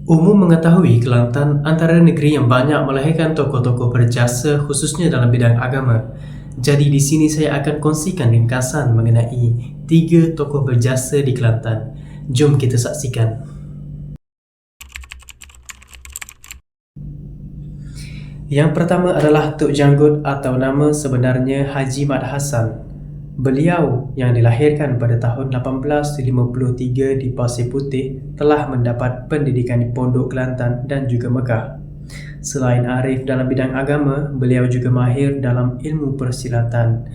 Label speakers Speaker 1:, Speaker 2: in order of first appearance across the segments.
Speaker 1: Umum mengetahui Kelantan antara negeri yang banyak melahirkan tokoh-tokoh berjasa khususnya dalam bidang agama. Jadi di sini saya akan kongsikan ringkasan mengenai 3 tokoh berjasa di Kelantan. Jom kita saksikan. Yang pertama adalah Tok Janggut atau nama sebenarnya Haji Mat Hassan. Beliau yang dilahirkan pada tahun 1853 di Pasir Putih telah mendapat pendidikan di Pondok Kelantan dan juga Mekah. Selain arif dalam bidang agama, beliau juga mahir dalam ilmu persilatan.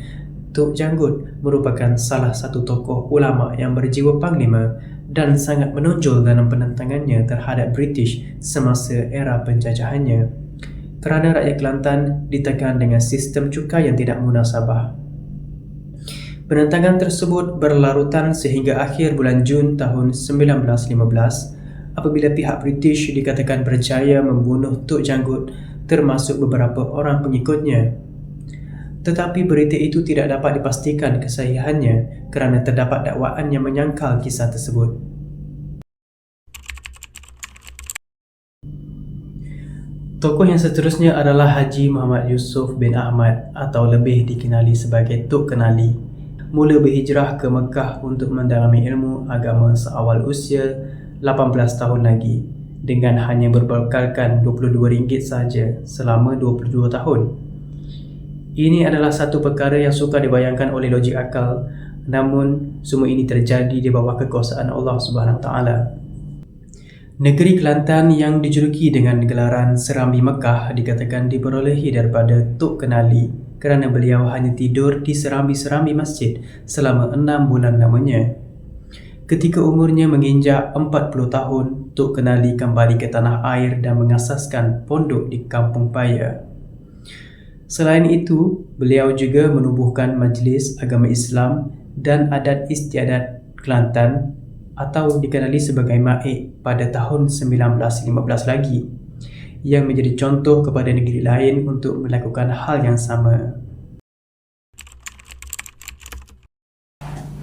Speaker 1: Tok Janggut merupakan salah satu tokoh ulama yang berjiwa panglima dan sangat menonjol dalam penentangannya terhadap British semasa era penjajahannya. Kerana rakyat Kelantan ditekan dengan sistem cukai yang tidak munasabah. Penentangan tersebut berlarutan sehingga akhir bulan Jun tahun 1915 apabila pihak British dikatakan berjaya membunuh Tok Janggut termasuk beberapa orang pengikutnya. Tetapi berita itu tidak dapat dipastikan kesahihannya kerana terdapat dakwaan yang menyangkal kisah tersebut. Tokoh yang seterusnya adalah Haji Muhammad Yusof bin Ahmad atau lebih dikenali sebagai Tok Kenali. Mula berhijrah ke Mekah untuk mendalami ilmu agama seawal usia 18 tahun lagi dengan hanya berbekalkan RM22 sahaja selama 22 tahun. Ini adalah satu perkara yang sukar dibayangkan oleh logik akal, namun semua ini terjadi di bawah kekuasaan Allah Subhanahu Wa Taala. Negeri Kelantan yang dijuluki dengan gelaran Serambi Mekah dikatakan diperolehi daripada Tok Kenali kerana beliau hanya tidur di serambi-serambi masjid selama 6 bulan lamanya. Ketika umurnya menginjak 40 tahun, Tok Kenali kembali ke tanah air dan mengasaskan pondok di Kampung Paya. Selain itu, beliau juga menubuhkan Majlis Agama Islam dan Adat Istiadat Kelantan atau dikenali sebagai MAIK pada tahun 1915 lagi, yang menjadi contoh kepada negeri lain untuk melakukan hal yang sama.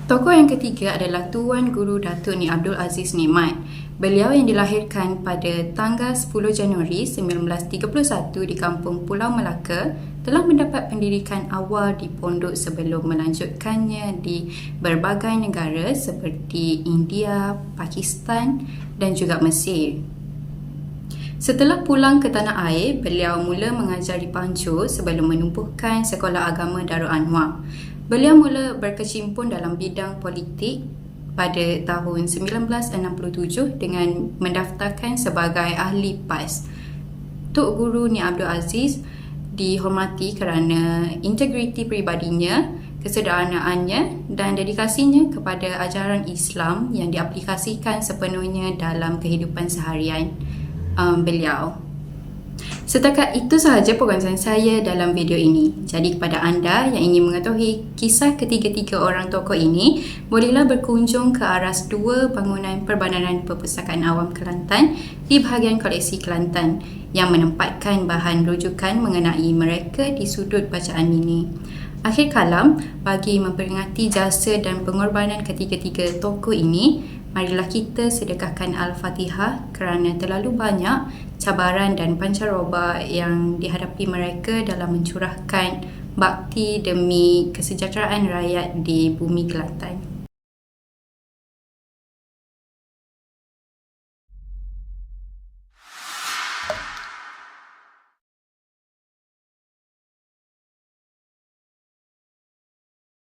Speaker 2: Tokoh yang ketiga adalah Tuan Guru Datuk Ni Abdul Aziz Nikmat. Beliau yang dilahirkan pada tanggal 10 Januari 1931 di Kampung Pulau Melaka telah mendapat pendidikan awal di pondok sebelum melanjutkannya di berbagai negara seperti India, Pakistan dan juga Mesir. Setelah pulang ke tanah air, beliau mula mengajar di Pancur sebelum menumpukan Sekolah Agama Darul Anwar. Beliau mula berkecimpung dalam bidang politik pada tahun 1967 dengan mendaftarkan sebagai ahli PAS. Tok Guru Ni Abdul Aziz dihormati kerana integriti peribadinya, kesederhanaannya dan dedikasinya kepada ajaran Islam yang diaplikasikan sepenuhnya dalam kehidupan seharian beliau. Setakat itu sahaja perkongsian saya dalam video ini. Jadi kepada anda yang ingin mengetahui kisah ketiga-tiga orang tokoh ini, bolehlah berkunjung ke aras 2 bangunan Perbadanan Perpustakaan Awam Kelantan di bahagian koleksi Kelantan yang menempatkan bahan rujukan mengenai mereka di sudut bacaan ini. Akhir kalam, bagi memperingati jasa dan pengorbanan ketiga-tiga tokoh ini, marilah kita sedekahkan Al-Fatihah kerana terlalu banyak cabaran dan pancaroba yang dihadapi mereka dalam mencurahkan bakti demi kesejahteraan rakyat di bumi Kelantan.